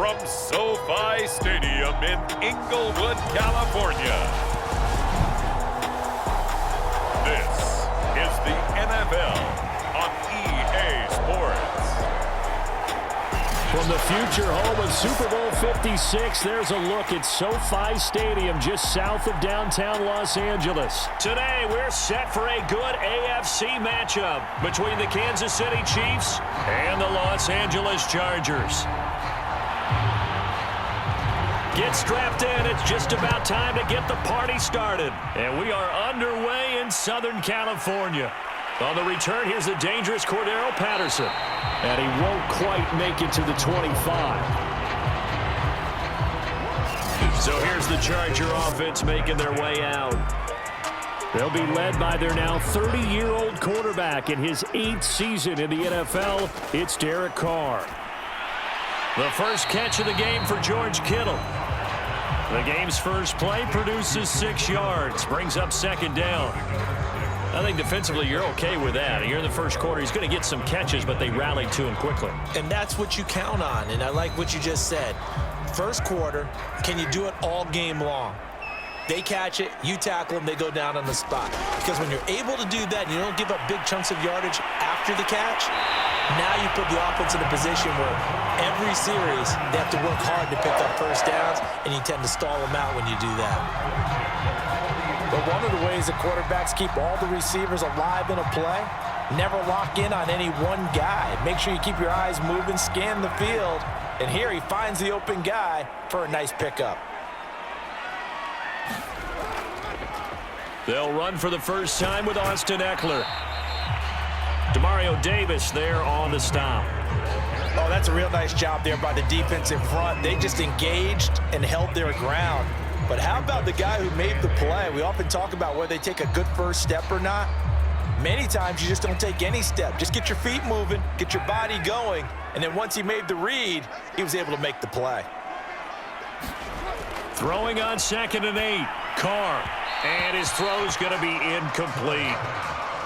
from SoFi Stadium in Inglewood, California. This is the NFL on EA Sports. From the future home of Super Bowl 56, there's a look at SoFi Stadium just south of downtown Los Angeles. Today, we're set for a good AFC matchup between the Kansas City Chiefs and the Los Angeles Chargers. Get strapped in. It's just about time to get the party started. And we are underway in Southern California. On the return, here's the dangerous Cordero Patterson. And he won't quite make it to the 25. So here's the Charger offense making their way out. They'll be led by their now 30-year-old quarterback in his 8th season in the NFL. It's Derek Carr. The first catch of the game for George Kittle. The game's first play produces 6 yards, brings up second down. I think defensively you're okay with that. You're in the first quarter. He's going to get some catches, but they rallied to him quickly. And that's what you count on, and I like what you just said. First quarter, can you do it all game long? They catch it, you tackle them, they go down on the spot. Because when you're able to do that and you don't give up big chunks of yardage after the catch, now you put the offense in a position where every series they have to work hard to pick up first downs, and you tend to stall them out when you do that. But one of the ways that quarterbacks keep all the receivers alive in a play, never lock in on any one guy. Make sure you keep your eyes moving, scan the field, and here he finds the open guy for a nice pickup. They'll run for the first time with Austin Eckler. Demario Davis there on the stop. Oh, that's a real nice job there by the defense in front. They just engaged and held their ground. But how about the guy who made the play? We often talk about whether they take a good first step or not. Many times you just don't take any step. Just get your feet moving, get your body going, and then once he made the read, he was able to make the play. Throwing on 2nd and 8, Carr. And his throw's going to be incomplete.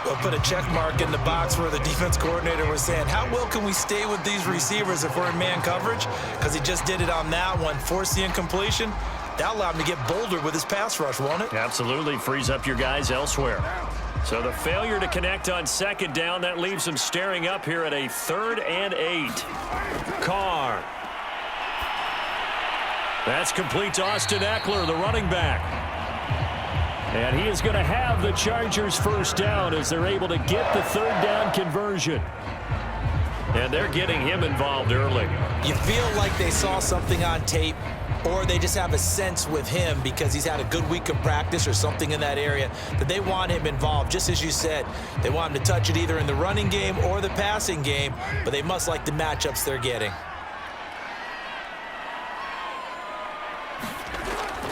We'll put a check mark in the box where the defense coordinator was saying, how well can we stay with these receivers if we're in man coverage? Because he just did it on that one, forced the incompletion. That allowed him to get bolder with his pass rush, won't it? Absolutely. Frees up your guys elsewhere. So the failure to connect on 2nd down, that leaves him staring up here at a 3rd and 8. Carr. That's complete to Austin Eckler, the running back. And he is going to have the Chargers first down as they're able to get the 3rd down conversion. And they're getting him involved early. You feel like they saw something on tape, or they just have a sense with him because he's had a good week of practice or something in that area that they want him involved. Just as you said, they want him to touch it either in the running game or the passing game, but they must like the matchups they're getting.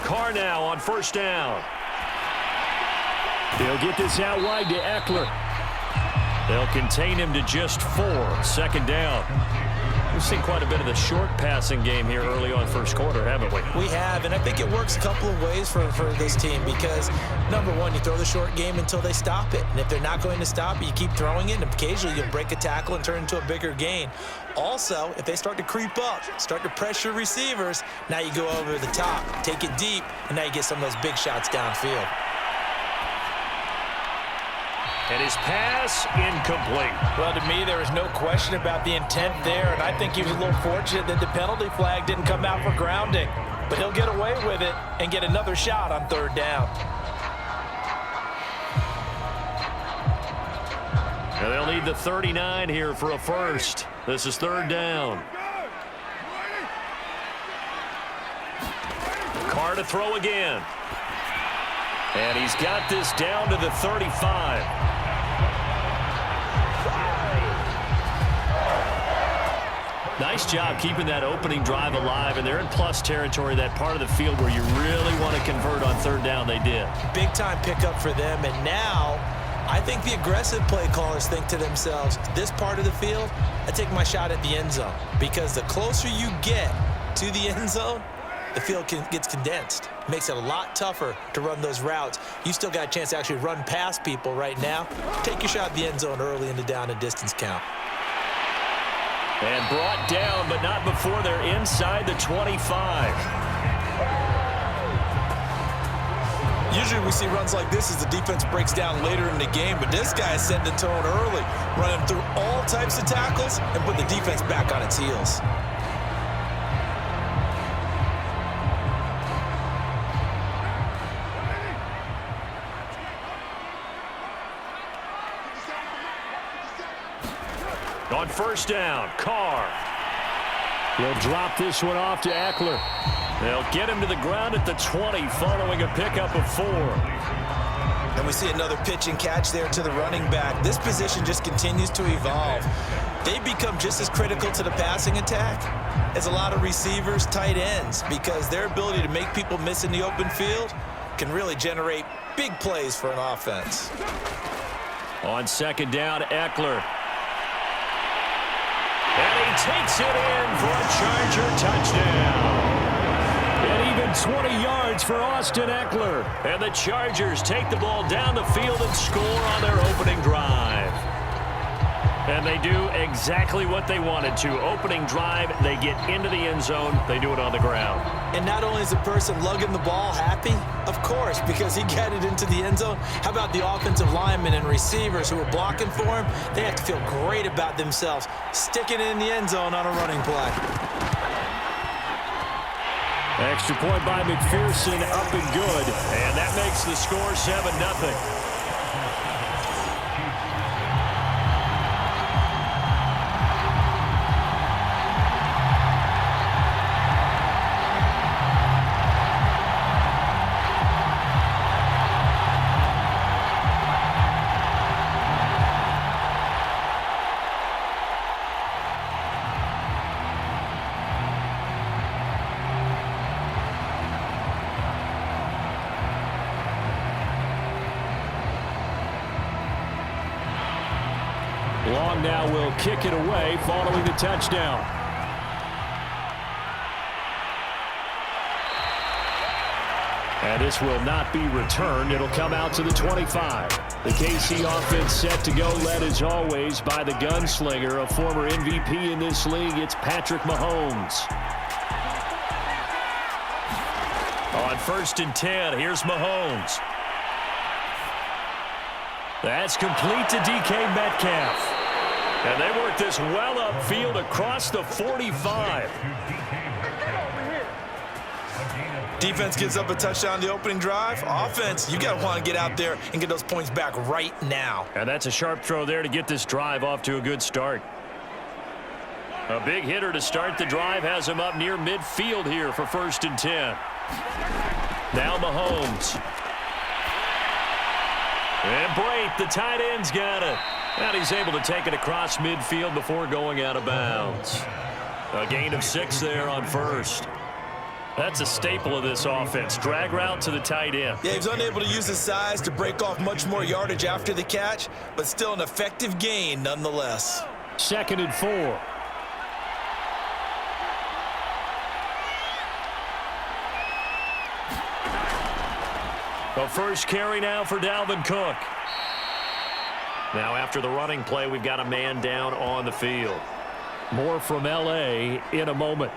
Carr now on first down. They'll get this out wide to Eckler. They'll contain him to just 4. 2nd down. We've seen quite a bit of the short passing game here early on first quarter, haven't we? We have, and I think it works a couple of ways for this team because, number one, you throw the short game until they stop it. And if they're not going to stop it, you keep throwing it, and occasionally you'll break a tackle and turn into a bigger gain. Also, if they start to creep up, start to pressure receivers, now you go over the top, take it deep, and now you get some of those big shots downfield. And his pass incomplete. Well, to me, there was no question about the intent there, and I think he was a little fortunate that the penalty flag didn't come out for grounding. But he'll get away with it and get another shot on 3rd down. And they'll need the 39 here for a first. This is 3rd down. Carr to throw again. And he's got this down to the 35. Nice job keeping that opening drive alive, and they're in plus territory, that part of the field where you really want to convert on 3rd down. They did. Big time pickup for them, and now I think the aggressive play callers think to themselves, this part of the field, I take my shot at the end zone, because the closer you get to the end zone, the field gets condensed. Makes it a lot tougher to run those routes. You still got a chance to actually run past people right now. Take your shot at the end zone early in the down and distance count. And brought down, but not before they're inside the 25. Usually we see runs like this as the defense breaks down later in the game, but this guy is setting the tone early, running through all types of tackles and put the defense back on its heels. On first down, Carr. He'll drop this one off to Eckler. They'll get him to the ground at the 20 following a pickup of 4. And we see another pitch and catch there to the running back. This position just continues to evolve. They become just as critical to the passing attack as a lot of receivers, tight ends, because their ability to make people miss in the open field can really generate big plays for an offense. On second down, Eckler. And he takes it in for a Charger touchdown. And even 20 yards for Austin Eckler. And the Chargers take the ball down the field and score on their opening drive. And they do exactly what they wanted to. Opening drive, they get into the end zone. They do it on the ground. And not only is the person lugging the ball happy, of course, because he got it into the end zone. How about the offensive linemen and receivers who are blocking for him? They have to feel great about themselves, sticking it in the end zone on a running play. Extra point by McPherson, up and good. And that makes the score 7-0. Long now will kick it away following the touchdown. And this will not be returned. It'll come out to the 25. The KC offense set to go, led as always by the gunslinger, a former MVP in this league. It's Patrick Mahomes. On first and 10, here's Mahomes. That's complete to DK Metcalf. And they work this well upfield across the 45. Defense gives up a touchdown the opening drive. Offense, you got to want to get out there and get those points back right now. And that's a sharp throw there to get this drive off to a good start. A big hitter to start the drive has him up near midfield here for first and 10. Now Mahomes. And Brate, the tight end's got it. And he's able to take it across midfield before going out of bounds. A gain of 6 there on first. That's a staple of this offense. Drag route to the tight end. Yeah, he's unable to use his size to break off much more yardage after the catch, but still an effective gain nonetheless. Second and 4. The first carry now for Dalvin Cook. Now after the running play, we've got a man down on the field. More from L.A. in a moment.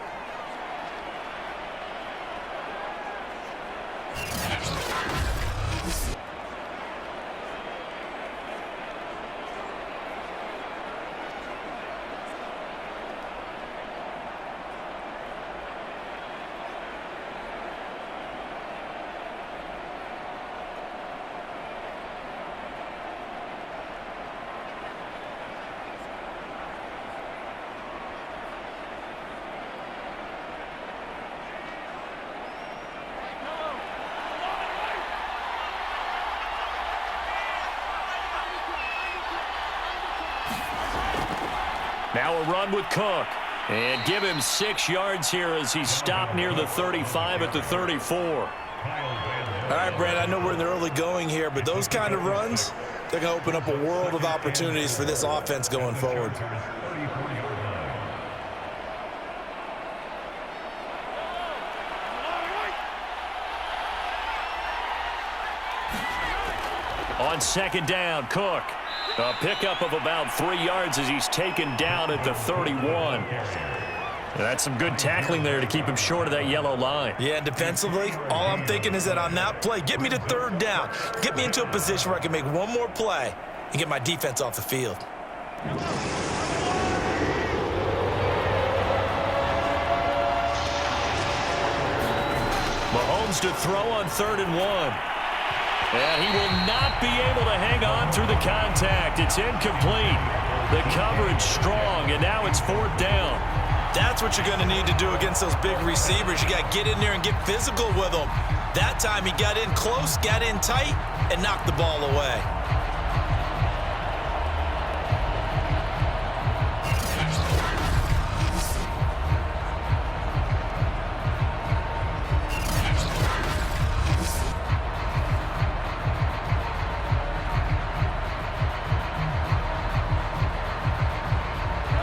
Now a run with Cook. And give him 6 yards here as he stopped near the 35 at the 34. All right, Brandon, I know we're in the early going here, but those kind of runs, they're going to open up a world of opportunities for this offense going forward. On on second down, Cook. A pickup of about 3 yards as he's taken down at the 31. That's some good tackling there to keep him short of that yellow line. Yeah, and defensively, all I'm thinking is that on that play, get me to third down. Get me into a position where I can make one more play and get my defense off the field. Mahomes to throw on 3rd and 1. And he will not be able to hang on through the contact. It's incomplete. The coverage strong, and now it's 4th down. That's what you're going to need to do against those big receivers. You got to get in there and get physical with them. That time he got in close, got in tight, and knocked the ball away.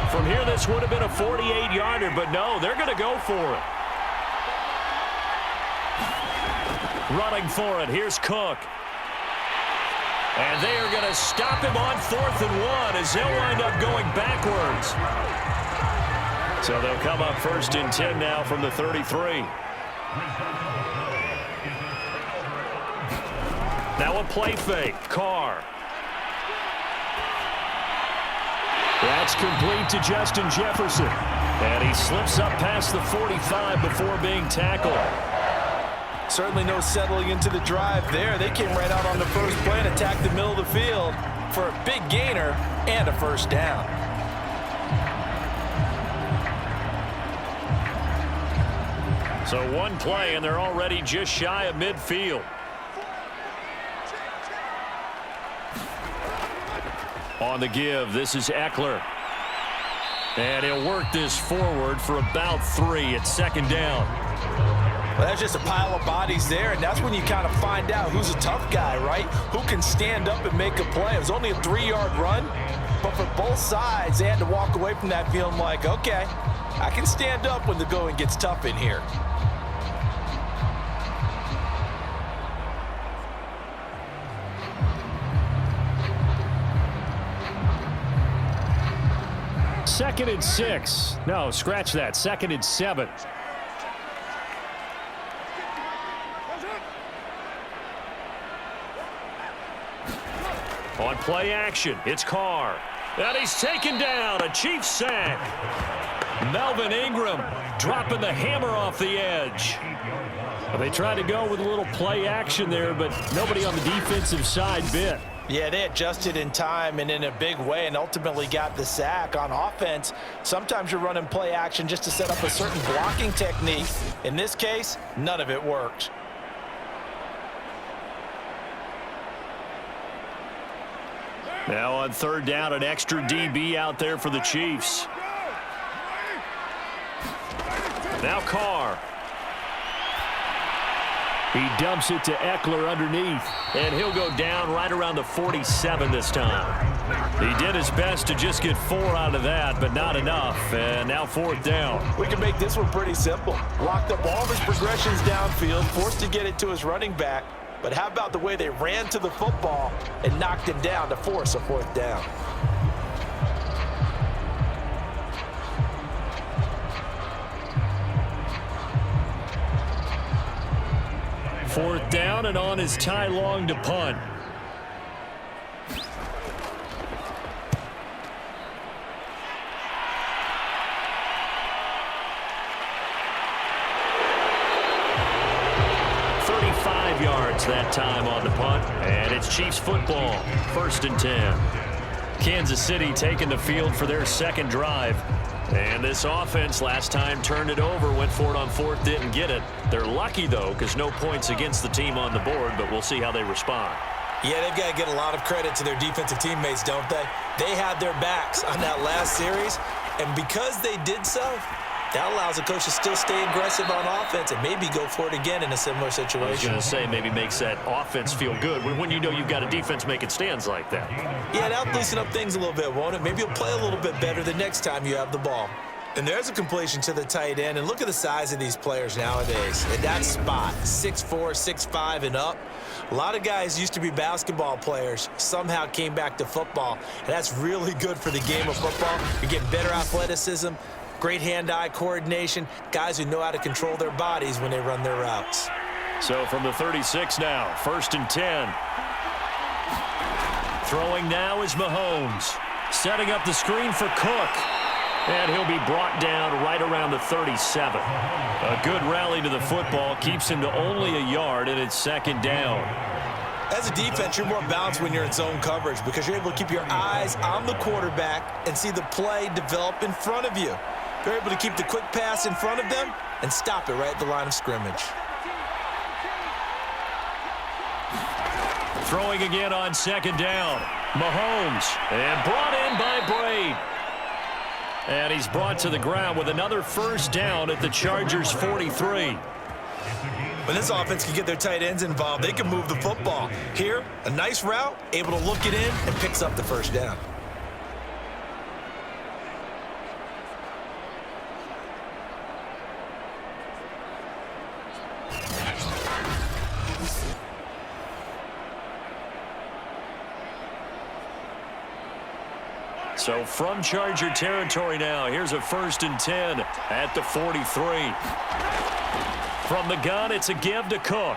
From here, this would have been a 48-yarder, but no, they're going to go for it. Running for it, here's Cook. And they are going to stop him on 4th and 1 as they'll wind up going backwards. So they'll come up 1st and 10 now from the 33. Now a play fake, Carr. That's complete to Justin Jefferson. And he slips up past the 45 before being tackled. Certainly no settling into the drive there. They came right out on the first play and attacked the middle of the field for a big gainer and a 1st down. So one play, and they're already just shy of midfield. On the give, this is Eckler. And he'll work this forward for about 3 at 2nd down. Well, that's just a pile of bodies there, and that's when you kind of find out who's a tough guy, right? Who can stand up and make a play. It was only a 3-yard run, but for both sides, they had to walk away from that feeling like, okay, I can stand up when the going gets tough in here. Second and 6. No, scratch that. 2nd and 7. On play action, it's Carr. And he's taken down. A Cheifs sack. Melvin Ingram dropping the hammer off the edge. Well, they tried to go with a little play action there, but nobody on the defensive side bit. Yeah, they adjusted in time and in a big way and ultimately got the sack. On offense, sometimes you're running play action just to set up a certain blocking technique. In this case, none of it worked. Now on 3rd down, an extra DB out there for the Chiefs. Now Carr. He dumps it to Eckler underneath, and he'll go down right around the 47 this time. He did his best to just get 4 out of that, but not enough, and now 4th down. We can make this one pretty simple. Locked up all of his progressions downfield, forced to get it to his running back, but how about the way they ran to the football and knocked him down to force a 4th down? Fourth down, and on is Ty Long to punt. Yards that time on the punt, and it's Chiefs football, 1st and 10. Kansas City taking the field for their 2nd drive, and this offense last time turned it over, went for it on 4th, didn't get it. They're lucky though, because no points against the team on the board, but we'll see how they respond. Yeah, they've got to get a lot of credit to their defensive teammates, don't they? They had their backs on that last series, and because they did so, that allows the coach to still stay aggressive on offense and maybe go for it again in a similar situation. I was going to say, maybe makes that offense feel good when you know you've got a defense making stands like that. Yeah, that'll loosen up things a little bit, won't it? Maybe you'll play a little bit better the next time you have the ball. And there's a completion to the tight end. And look at the size of these players nowadays. At that spot, 6'4", 6'5", and up. A lot of guys used to be basketball players, somehow came back to football. And that's really good for the game of football. You're getting better athleticism, great hand-eye coordination, guys who know how to control their bodies when they run their routes. So from the 36 now, 1st and 10. Throwing now is Mahomes. Setting up the screen for Cook. And he'll be brought down right around the 37. A good rally to the football keeps him to only a yard, and it's 2nd down. As a defense, you're more balanced when you're in zone coverage because you're able to keep your eyes on the quarterback and see the play develop in front of you. You're able to keep the quick pass in front of them and stop it right at the line of scrimmage. Throwing again on 2nd down. Mahomes, and brought in by Braid. And he's brought to the ground with another 1st down at the Chargers' 43. When this offense can get their tight ends involved, they can move the football. Here, a nice route, able to look it in, and picks up the 1st down. So from Charger territory now, here's a 1st and 10 at the 43. From the gun, it's a give to Cook.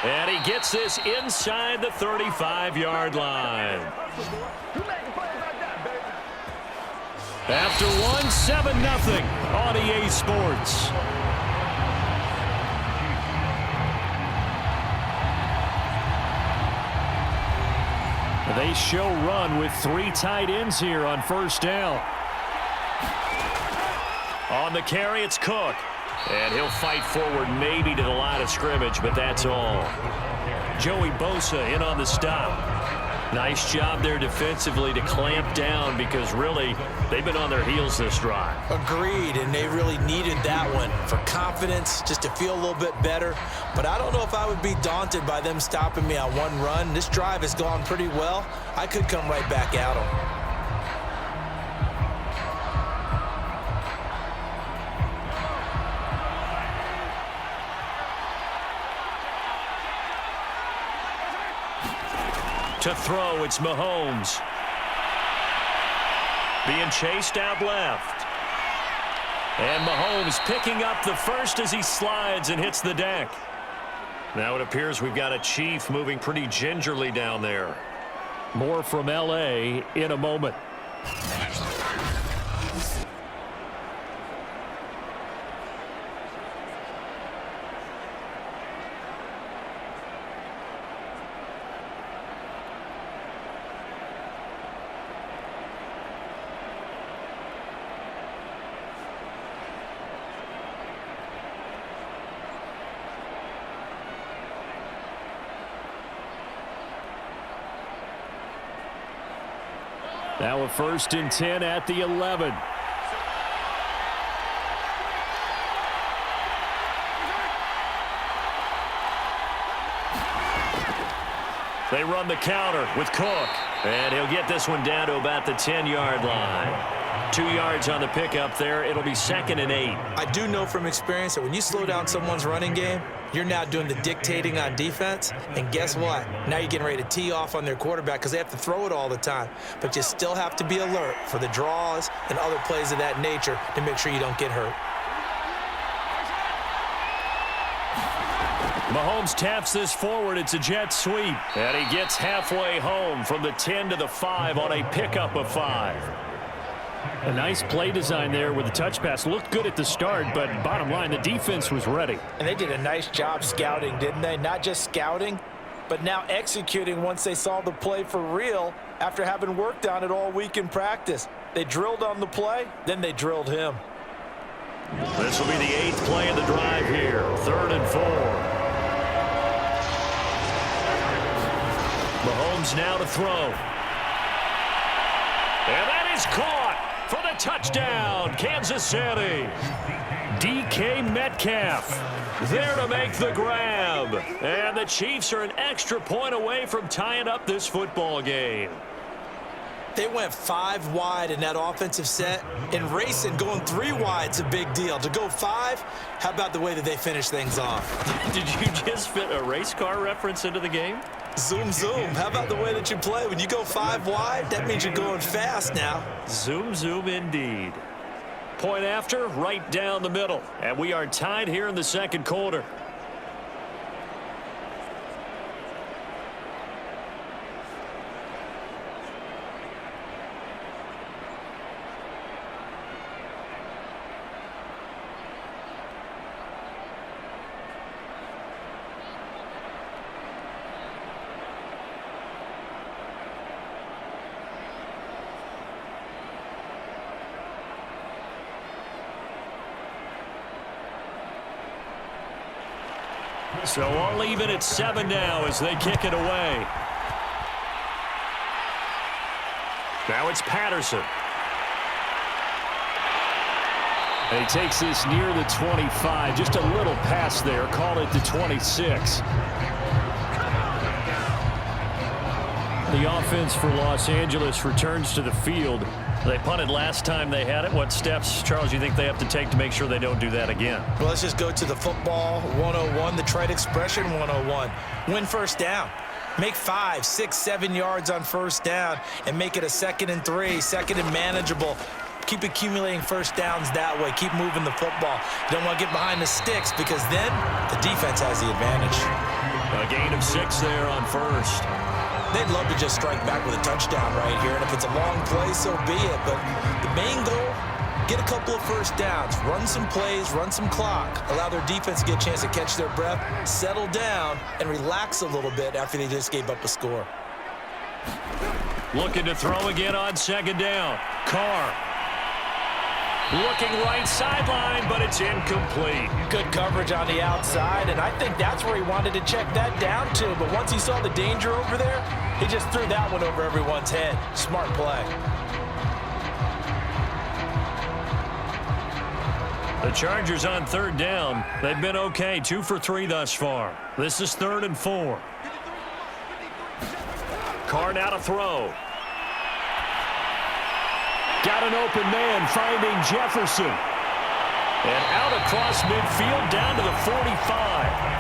And he gets this inside the 35-yard line. After one, 7-0 on EA Sports. They show run with 3 tight ends here on 1st down. On the carry, it's Cook. And he'll fight forward maybe to the line of scrimmage, but that's all. Joey Bosa in on the stop. Nice job there defensively to clamp down because really they've been on their heels this drive. Agreed, and they really needed that one for confidence, just to feel a little bit better. But I don't know if I would be daunted by them stopping me on one run. This drive has gone pretty well. I could come right back at them. To throw, it's Mahomes. Being chased out left. And Mahomes picking up the 1st as he slides and hits the deck. Now it appears we've got a Chief moving pretty gingerly down there. More from L.A. in a moment. Now a 1st and 10 at the 11. They run the counter with Cook. And he'll get this one down to about the 10-yard line. 2 yards on the pickup there. It'll be 2nd and 8. I do know from experience that when you slow down someone's running game, you're now doing the dictating on defense. And guess what? Now you're getting ready to tee off on their quarterback because they have to throw it all the time. But you still have to be alert for the draws and other plays of that nature to make sure you don't get hurt. Mahomes taps this forward. It's a jet sweep. And he gets halfway home from the 10 to the 5 on a pickup of 5. A nice play design there with the touch pass. Looked good at the start, but bottom line, the defense was ready. And they did a nice job scouting, didn't they? Not just scouting, but now executing once they saw the play for real after having worked on it all week in practice. They drilled on the play, then they drilled him. This will be the 8th play of the drive here. 3rd and 4. Mahomes now to throw. And that is caught for the touchdown, Kansas City. DK Metcalf there to make the grab. And the Chiefs are an extra point away from tying up this football game. They went 5 wide in that offensive set, and racing going 3 wide is a big deal. To go 5, how about the way that they finish things off? Did you just fit a race car reference into the game? Zoom, zoom. How about the way that you play? When you go 5 wide, that means you're going fast now. Zoom, zoom indeed. Point after, right down the middle. And we are tied here in the second quarter. So all even at 7 now as they kick it away. Now it's Patterson. And he takes this near the 25. Just a little pass there. Call it the 26. The offense for Los Angeles returns to the field. They punted last time they had it. What steps, Charles, you think they have to take to make sure they don't do that again? Well, let's just go to the football 101, the trade expression 101. Win first down. Make 5, 6, 7 yards on first down and make it a 2nd and 3, 2nd and manageable. Keep accumulating first downs that way. Keep moving the football. You don't want to get behind the sticks because then the defense has the advantage. A gain of 6 there on first. They'd love to just strike back with a touchdown right here, and if it's a long play, so be it. But the main goal, get a couple of first downs, run some plays, run some clock, allow their defense to get a chance to catch their breath, settle down, and relax a little bit after they just gave up a score. Looking to throw again on 2nd down. Carr. Looking right sideline, but it's incomplete. Good coverage on the outside, and I think that's where he wanted to check that down to. But once he saw the danger over there, he just threw that one over everyone's head. Smart play. The Chargers on 3rd down. They've been okay, 2 for 3 thus far. This is 3rd and 4. Carr now to throw. Got an open man, finding Jefferson. And out across midfield, down to the 45.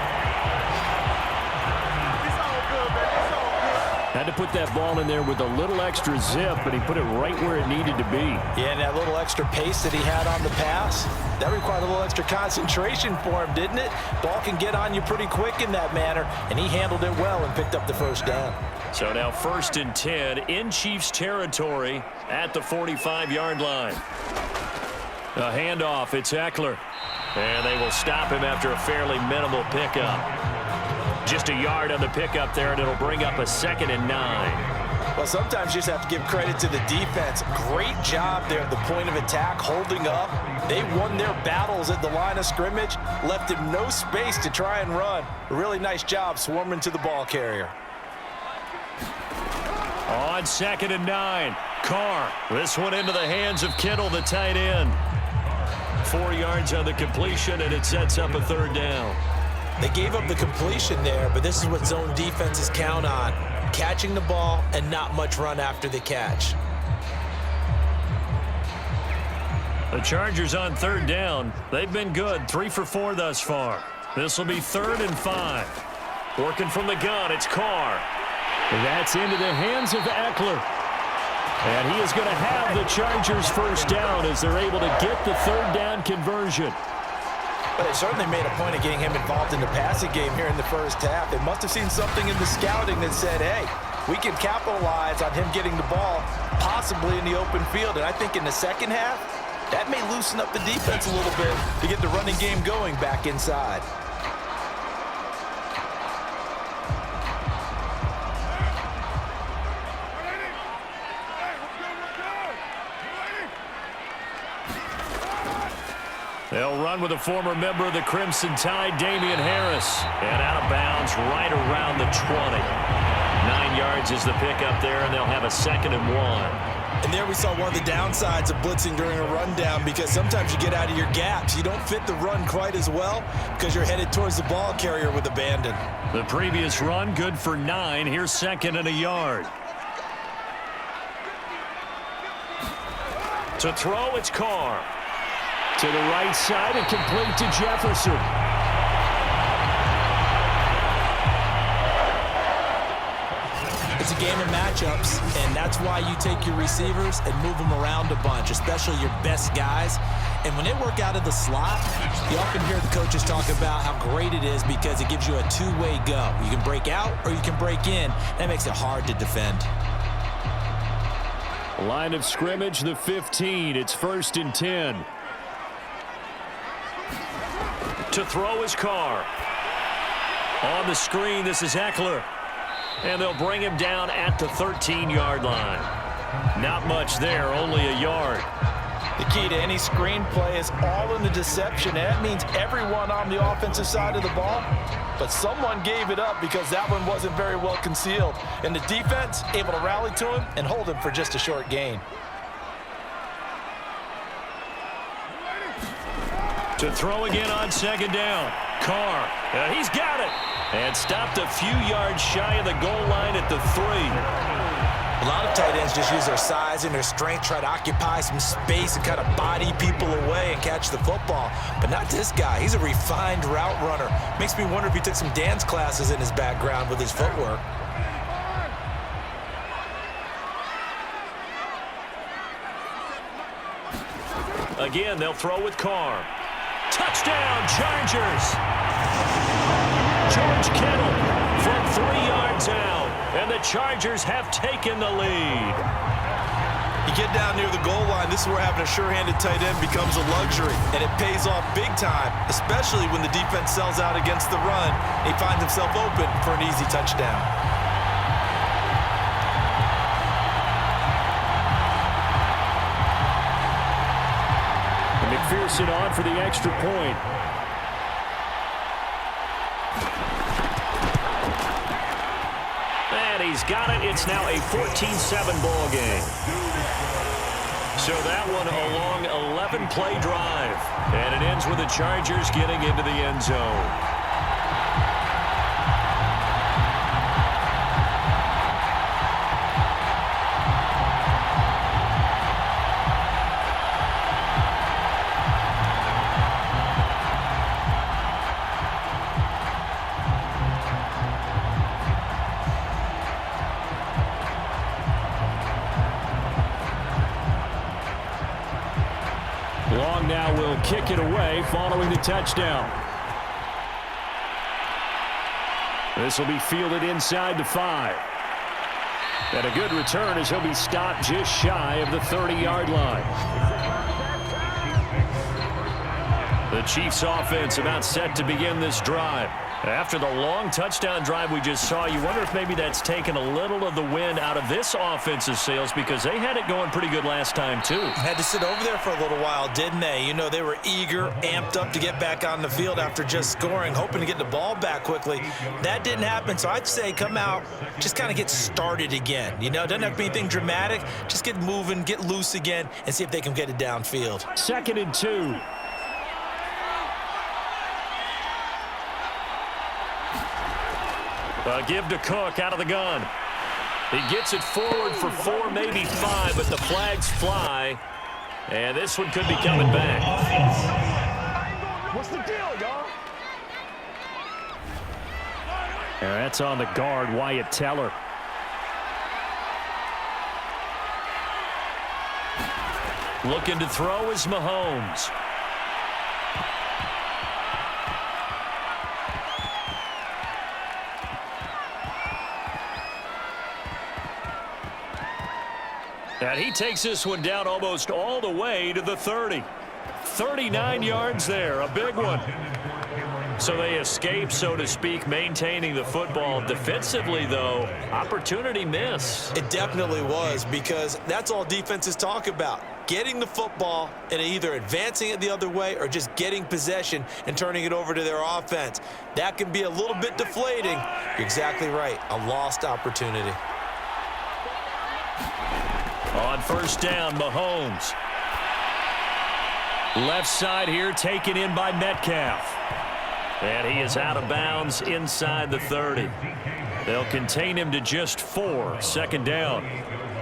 Had to put that ball in there with a little extra zip, but he put it right where it needed to be. Yeah, and that little extra pace that he had on the pass, that required a little extra concentration for him, didn't it? Ball can get on you pretty quick in that manner, and he handled it well and picked up the first down. So now 1st and 10 in Chiefs territory at the 45-yard line. A handoff, it's Eckler. And they will stop him after a fairly minimal pickup. Just a yard on the pickup there, and it'll bring up a 2nd and 9. Well, sometimes you just have to give credit to the defense. Great job there at the point of attack, holding up. They won their battles at the line of scrimmage, left him no space to try and run. A really nice job swarming to the ball carrier. On 2nd and 9, Carr. This one into the hands of Kittle, the tight end. 4 yards on the completion, and it sets up a 3rd down. They gave up the completion there, but this is what zone defenses count on. Catching the ball and not much run after the catch. The Chargers on 3rd down. They've been good, 3 for 4 thus far. This will be 3rd and 5. Working from the gun, it's Carr. That's into the hands of Eckler. And he is going to have the Chargers first down as they're able to get the 3rd down conversion. But they certainly made a point of getting him involved in the passing game here in the first half. They must have seen something in the scouting that said, hey, we can capitalize on him getting the ball possibly in the open field. And I think in the second half, that may loosen up the defense a little bit to get the running game going back inside. They'll run with a former member of the Crimson Tide, Damian Harris. And out of bounds right around the 20. 9 yards is the pickup there, and they'll have a 2nd and 1. And there we saw one of the downsides of blitzing during a rundown, because sometimes you get out of your gaps. You don't fit the run quite as well because you're headed towards the ball carrier with abandon. The previous run good for 9. Here's 2nd and a yard. To throw, it's Carr. To the right side and complete to Jefferson. It's a game of matchups, and that's why you take your receivers and move them around a bunch, especially your best guys. And when they work out of the slot, you often hear the coaches talk about how great it is because it gives you a two-way go. You can break out or you can break in. That makes it hard to defend. Line of scrimmage, the 15. It's 1st and 10. To throw is Carr. On the screen, this is Eckler. And they'll bring him down at the 13-yard line. Not much there, only a yard. The key to any screen play is all in the deception. And that means everyone on the offensive side of the ball. But someone gave it up because that one wasn't very well concealed. And the defense able to rally to him and hold him for just a short gain. To throw again on 2nd down. Carr, he's got it. And stopped a few yards shy of the goal line at the 3. A lot of tight ends just use their size and their strength, try to occupy some space and kind of body people away and catch the football. But not this guy. He's a refined route runner. Makes me wonder if he took some dance classes in his background with his footwork. Again, they'll throw with Carr. Touchdown, Chargers! George Kittle from 3 yards out, and the Chargers have taken the lead. You get down near the goal line, this is where having a sure-handed tight end becomes a luxury, and it pays off big time, especially when the defense sells out against the run. He finds himself open for an easy touchdown. McPherson on for the extra point. And he's got it. It's now a 14-7 ball game. So that one a long 11-play drive. And it ends with the Chargers getting into the end zone. Long now will kick it away following the touchdown. This will be fielded inside the 5. And a good return as he'll be stopped just shy of the 30-yard line. The Chiefs offense about set to begin this drive. After the long touchdown drive we just saw, you wonder if maybe that's taken a little of the wind out of this offensive sails because they had it going pretty good last time too. Had to sit over there for a little while, didn't they? You know, they were eager, amped up to get back on the field after just scoring, hoping to get the ball back quickly. That didn't happen, so I'd say come out, just kind of get started again. You know, it doesn't have to be anything dramatic. Just get moving, get loose again, and see if they can get it downfield. 2nd and 2. Give to Cook out of the gun. He gets it forward for 4, maybe 5, but the flags fly. And this one could be coming back. What's the deal, y'all? And that's on the guard, Wyatt Teller. Looking to throw is Mahomes. And he takes this one down almost all the way to the 30. 39 yards there, a big one. So they escape, so to speak, maintaining the football. Defensively, though, opportunity miss. It definitely was, because that's all defenses talk about. Getting the football and either advancing it the other way or just getting possession and turning it over to their offense. That can be a little bit deflating. You're exactly right, a lost opportunity. On 1st down, Mahomes. Left side here taken in by Metcalf. And he is out of bounds inside the 30. They'll contain him to just 4. 2nd down.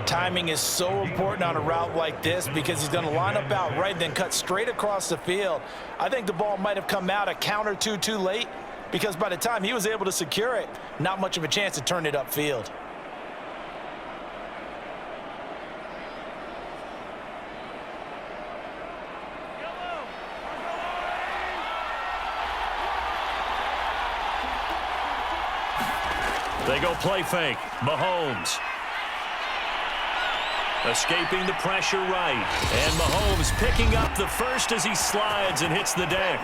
Timing is so important on a route like this because he's going to line up out right, then cut straight across the field. I think the ball might have come out a count or two too late because by the time he was able to secure it, not much of a chance to turn it upfield. They go play fake. Mahomes. Escaping the pressure right. And Mahomes picking up the first as he slides and hits the deck.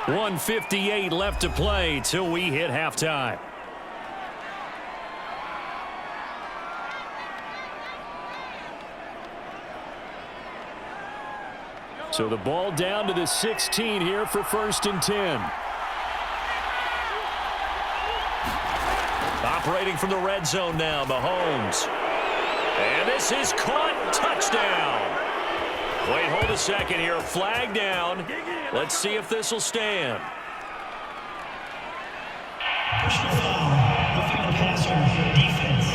1:58 left to play till we hit halftime. So the ball down to the 16 here for 1st and 10. Operating from the red zone now, Mahomes. And this is caught. Touchdown. Wait, hold a second here. Flag down. Let's see if this will stand. Personal foul. Roughing the passer. Defense.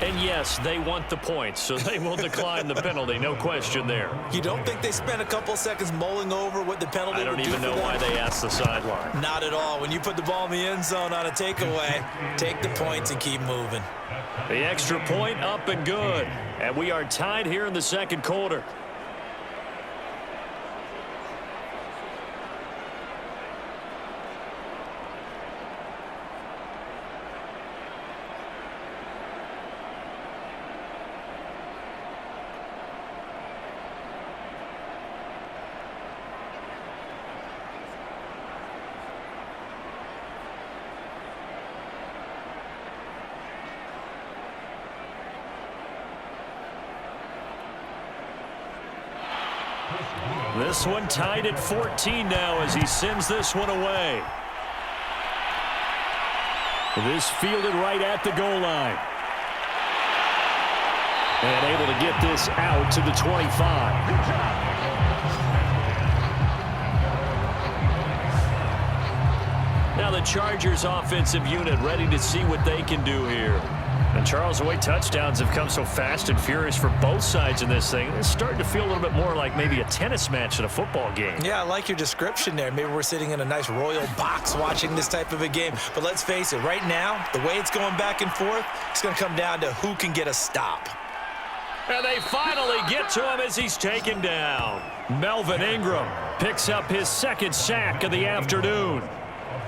And yes, they want the points, so they will decline the penalty. No question there. You don't think they spent a couple seconds mulling over what the penalty I don't would do even know for why them? they asked the sideline. Not at all. When you put the ball in the end zone on a takeaway, take the points and keep moving. The extra point up and good. And we are tied here in the second quarter. This one tied at 14 now as he sends this one away. This fielded right at the goal line. And able to get this out to the 25. Now the Chargers offensive unit ready to see what they can do here. And Charles, the way touchdowns have come so fast and furious for both sides in this thing, it's starting to feel a little bit more like maybe a tennis match in a football game. Yeah, I like your description there. Maybe we're sitting in a nice royal box watching this type of a game. But let's face it, right now, the way it's going back and forth, it's going to come down to who can get a stop. And they finally get to him as he's taken down. Melvin Ingram picks up his second sack of the afternoon.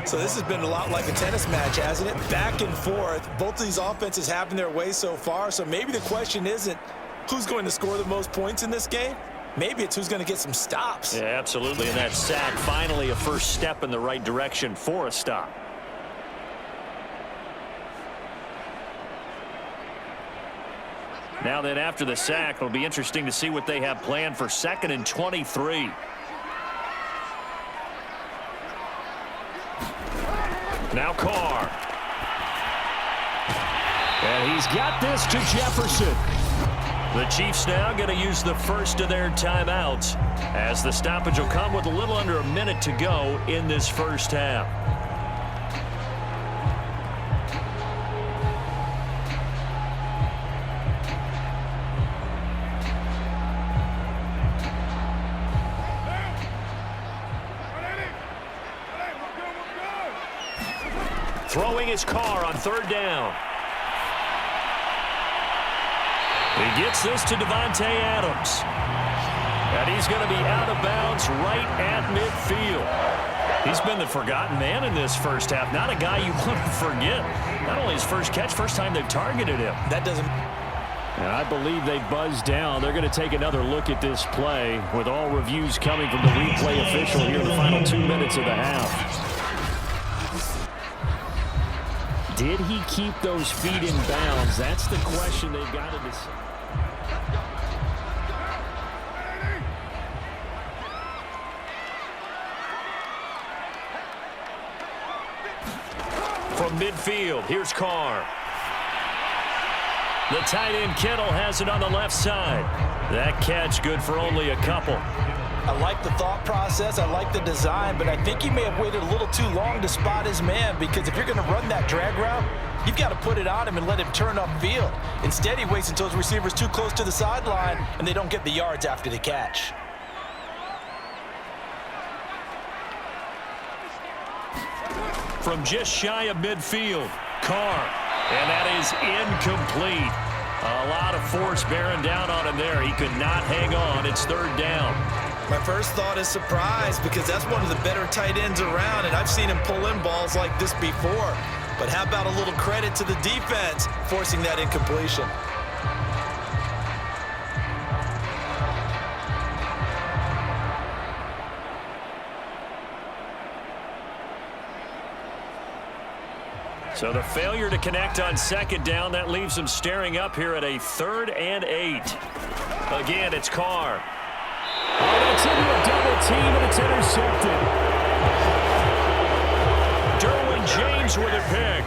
So this has been a lot like a tennis match, hasn't it? Back and forth. Both of these offenses having their way so far. So maybe the question isn't who's going to score the most points in this game. Maybe it's who's going to get some stops. Yeah, absolutely. And that sack, finally a first step in the right direction for a stop. Now then, after the sack, it'll be interesting to see what they have planned for 2nd and 23. Now Carr. And he's got this to Jefferson. The Chiefs now going to use the first of their timeouts as the stoppage will come with a little under a minute to go in this first half. Throwing his Carr on 3rd down. He gets this to Devontae Adams. And he's going to be out of bounds right at midfield. He's been the forgotten man in this first half. Not a guy you want to forget. Not only his first catch, first time they've targeted him. That doesn't... And I believe they buzzed down. They're going to take another look at this play with all reviews coming from the replay official here in the final 2 minutes of the half. Did he keep those feet in bounds? That's the question they've got to decide. From midfield, here's Carr. The tight end Kittle has it on the left side. That catch good for only a couple. I like the thought process. I like the design, but I think he may have waited a little too long to spot his man because if you're going to run that drag route, You've got to put it on him and let him turn upfield. Instead, he waits until his receiver's too close to the sideline, and they don't get the yards after the catch. From just shy of midfield, Carr. And that is incomplete. A lot of force bearing down on him there. He could not hang on. It's third down. My first thought is surprise because that's one of the better tight ends around, and I've seen him pull in balls like this before. But how about a little credit to the defense forcing that incompletion? So the failure to connect on second down, that leaves them staring up here at a 3rd and 8. Again, it's Carr. Oh, that's into a double team, and it's intercepted. Derwin James with a pick.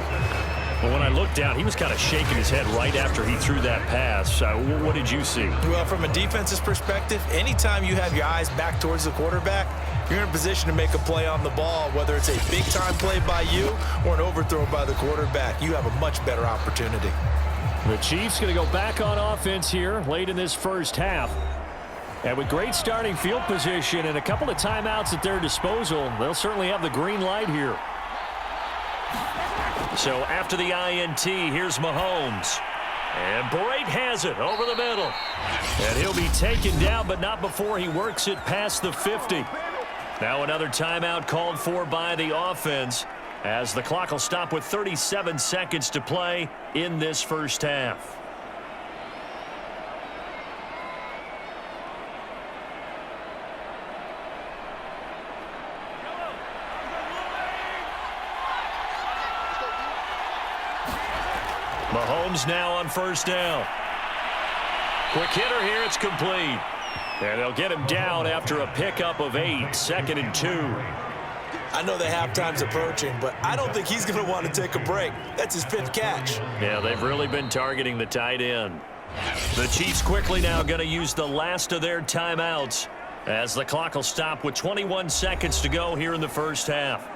Well, when I looked down, he was kind of shaking his head right after he threw that pass. What did you see? Well, from a defense's perspective, anytime you have your eyes back towards the quarterback, you're in a position to make a play on the ball, whether it's a big-time play by you or an overthrow by the quarterback. You have a much better opportunity. The Chiefs going to go back on offense here late in this first half. And with great starting field position and a couple of timeouts at their disposal, they'll certainly have the green light here. So after the INT, here's Mahomes. And Brate has it over the middle. And he'll be taken down, but not before he works it past the 50. Now another timeout called for by the offense as the clock will stop with 37 seconds to play in this first half. Mahomes now on first down. Quick hitter here, it's complete. And they'll get him down after a pickup of 8, 2nd and 2. I know the halftime's approaching, but I don't think he's going to want to take a break. That's his 5th catch. Yeah, they've really been targeting the tight end. The Chiefs quickly now going to use the last of their timeouts as the clock will stop with 21 seconds to go here in the first half.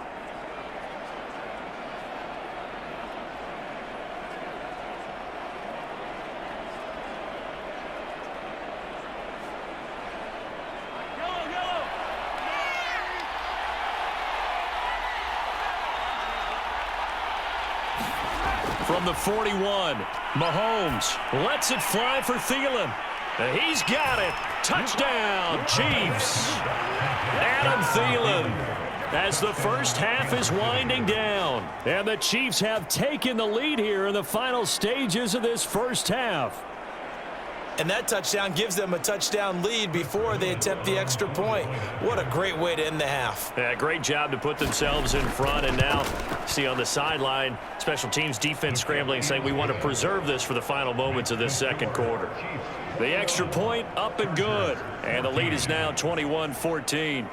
From the 41, Mahomes lets it fly for Thielen. He's got it. Touchdown, Chiefs. Adam Thielen as the first half is winding down. And the Chiefs have taken the lead here in the final stages of this first half. And that touchdown gives them a touchdown lead before they attempt the extra point. What a great way to end the half. Yeah, great job to put themselves in front. And now, see on the sideline, special teams defense scrambling, saying we want to preserve this for the final moments of this second quarter. The extra point up and good. And the lead is now 21-14.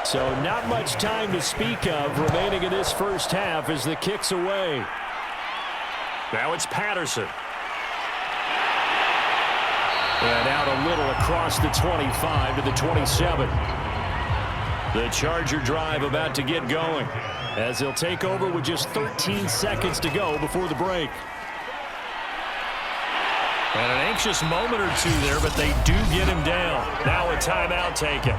So not much time to speak of remaining in this first half as the kick's away. Now it's Patterson. And out a little across the 25 to the 27. The Charger drive about to get going as they'll take over with just 13 seconds to go before the break. And an anxious moment or two there, but they do get him down. Now a timeout taken.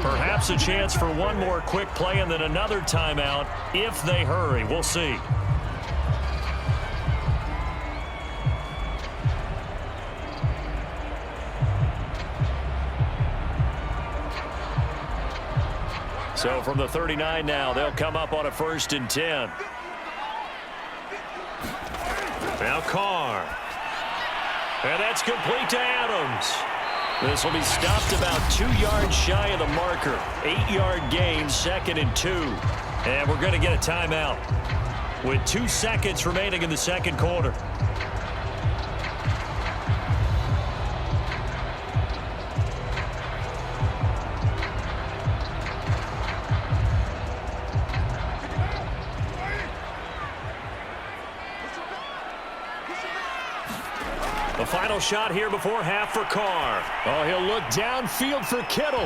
Perhaps a chance for one more quick play and then another timeout if they hurry. We'll see. So from the 39 now, they'll come up on a 1st and 10. Now Carr. And that's complete to Adams. This will be stopped about 2 yards shy of the marker. 8-yard gain, 2nd and 2. And we're going to get a timeout with 2 seconds remaining in the second quarter. The final shot here before half for Carr. Oh, he'll look downfield for Kittle.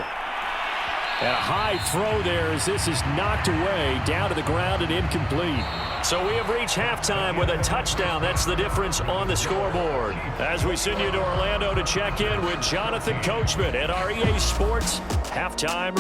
And a high throw there as this is knocked away, down to the ground and incomplete. So we have reached halftime with a touchdown. That's the difference on the scoreboard. As we send you to Orlando to check in with Jonathan Coachman at our EA Sports Halftime